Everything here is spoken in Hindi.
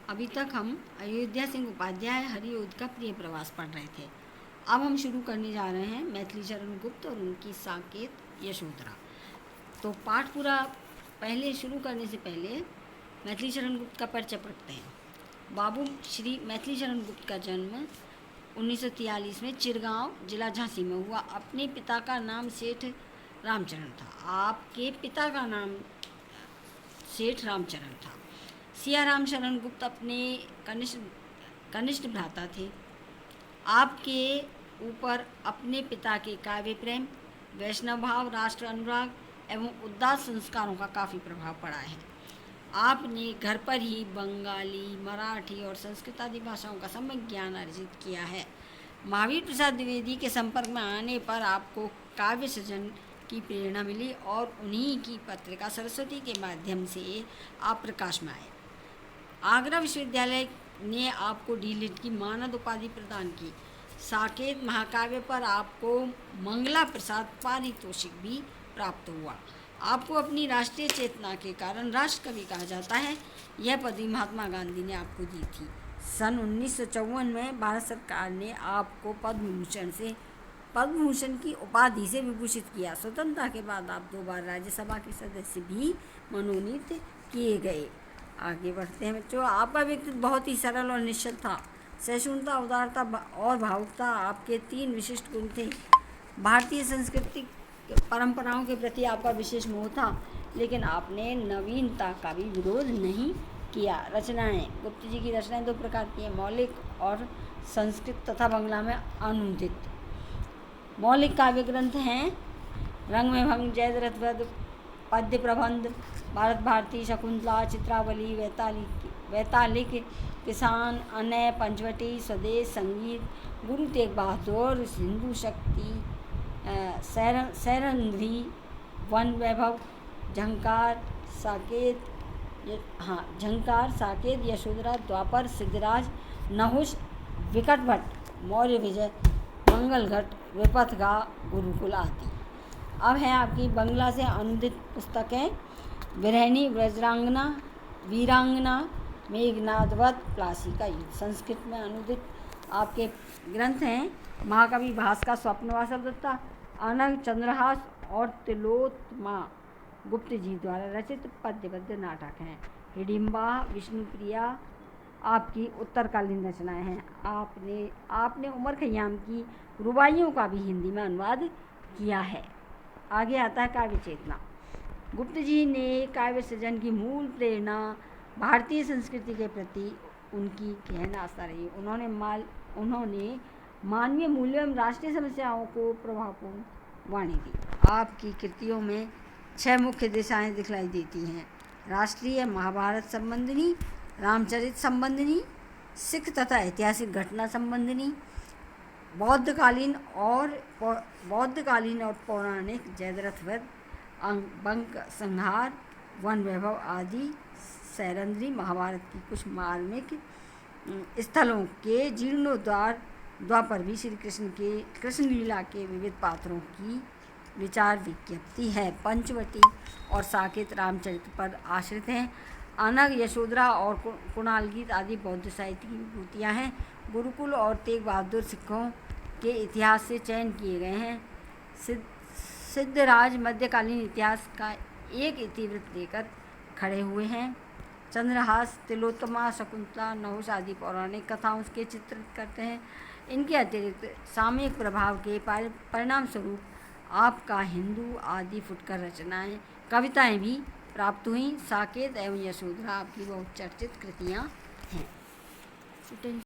अभी तक हम अयोध्या सिंह उपाध्याय हरिऔध का प्रिय प्रवास पढ़ रहे थे। अब हम शुरू करने जा रहे हैं मैथिली चरण गुप्त और उनकी साकेत यशोधरा। तो पाठ पूरा पहले शुरू करने से पहले मैथिली चरण गुप्त का परिचय पढ़ते हैं। बाबू श्री मैथिली चरण गुप्त का जन्म 1943 में चिरगांव जिला झांसी में हुआ। अपने पिता का नाम सेठ रामचरण था। आपके पिता का नाम सेठ रामचरण था। सिया रामचरण गुप्त अपने कनिष्ठ भ्राता थे। आपके ऊपर अपने पिता के काव्य प्रेम, वैष्णव भाव, राष्ट्र अनुराग एवं उदात्त संस्कारों का काफ़ी प्रभाव पड़ा है। आपने घर पर ही बंगाली, मराठी और संस्कृत आदि भाषाओं का सम्यक ज्ञान अर्जित किया है। महावीर प्रसाद द्विवेदी के संपर्क में आने पर आपको काव्य सृजन की प्रेरणा मिली और उन्हीं की पत्रिका सरस्वती के माध्यम से आप प्रकाश में आए। आगरा विश्वविद्यालय ने आपको डी.लिट की मानद उपाधि प्रदान की। साकेत महाकाव्य पर आपको मंगला प्रसाद पारितोषिक भी प्राप्त हुआ। आपको अपनी राष्ट्रीय चेतना के कारण राष्ट्रकवि कहा जाता है। यह पदवी महात्मा गांधी ने आपको दी थी। सन 1954 में भारत सरकार ने आपको पद्म भूषण की उपाधि से विभूषित किया। स्वतंत्रता के बाद आप 2 बार राज्यसभा के सदस्य भी मनोनीत किए गए। आगे बढ़ते हैं बच्चों। आपका व्यक्तित्व बहुत ही सरल और निश्चल था। सहिष्णुता, उदारता और भावुकता आपके 3 विशिष्ट गुण थे। भारतीय सांस्कृतिक परंपराओं के प्रति आपका विशेष मोह था, लेकिन आपने नवीनता का भी विरोध नहीं किया। रचनाएं। गुप्त जी की रचनाएं 2 प्रकार की हैं, मौलिक और संस्कृत तथा बंगला में अनुदित। मौलिक काव्य ग्रंथ हैं रंग में भंग, जयद्रथ वध, पद्य प्रबंध, भारत भारती, शकुंतला, चित्रावली, वैतालिक, किसान, अनय, पंचवटी, स्वदेश, संगीत, गुरु तेग बहादुर, हिंदू शक्ति, सैरंध्री, वन वैभव, झंकार, साकेत, यशोधरा, द्वापर, सिद्धराज, नहुष, विकट भट्ट, मौर्य विजय, मंगलघट, विपथगा, गुरुकुल आदि। अब है आपकी बंगला से अनुदित पुस्तकें। विरहिणी, व्रजरांगना, वीरांगना, मेघनादवध, प्लासी का युद्ध। संस्कृत में अनुदित आपके ग्रंथ हैं महाकवि भास का स्वप्नवासल दत्ता, अनग, चंद्रहास और तिलोत्तमा गुप्त जी द्वारा रचित पद्य नाटक हैं। हिडिंबा, विष्णुप्रिया आपकी उत्तरकालीन रचनाएं हैं। आपने उमर खय्याम की रुबाइयों का भी हिंदी में अनुवाद किया है। आगे आता है काव्य चेतना। गुप्त जी ने काव्य सृजन की मूल प्रेरणा भारतीय संस्कृति के प्रति उनकी गहन आस्था रही। उन्होंने मानवीय मूल्यों एवं राष्ट्रीय समस्याओं को प्रभावपूर्ण वाणी दी। आपकी कृतियों में 6 मुख्य दिशाएं दिखलाई देती हैं: राष्ट्रीय, महाभारत संबंधिनी, रामचरित संबंधिनी, सिख तथा ऐतिहासिक घटना संबंधिनी, बौद्धकालीन और पौराणिक, जयद्रथ वध, बंक संहार, वन वैभव आदि, सैरंध्री, महाभारत की कुछ मार्मिक स्थलों के जीर्णोद्धार, द्वापर भी श्री कृष्ण लीला के विविध पात्रों की विचार विज्ञप्ति है। पंचवटी और साकेत रामचरित पर आश्रित हैं। अनग, यशोधरा और कुणाल गीत आदि बौद्ध साहित्य की विभूतियाँ हैं। गुरुकुल और तेग बहादुर सिखों के इतिहास से चयन किए गए हैं। सिद्धराज मध्यकालीन इतिहास का एक इतिवृत्त लेकर खड़े हुए हैं। चंद्रहास, तिलोत्तमा, शकुंतला, नहुष आदि पौराणिक कथाओं के चित्रित करते हैं। इनके अतिरिक्त सामयिक प्रभाव के परिणाम स्वरूप आपका हिंदू आदि फुटकर रचनाएं, कविताएं भी प्राप्त हुई। साकेत एवं यशोधरा आपकी बहुत चर्चित कृतियाँ हैं।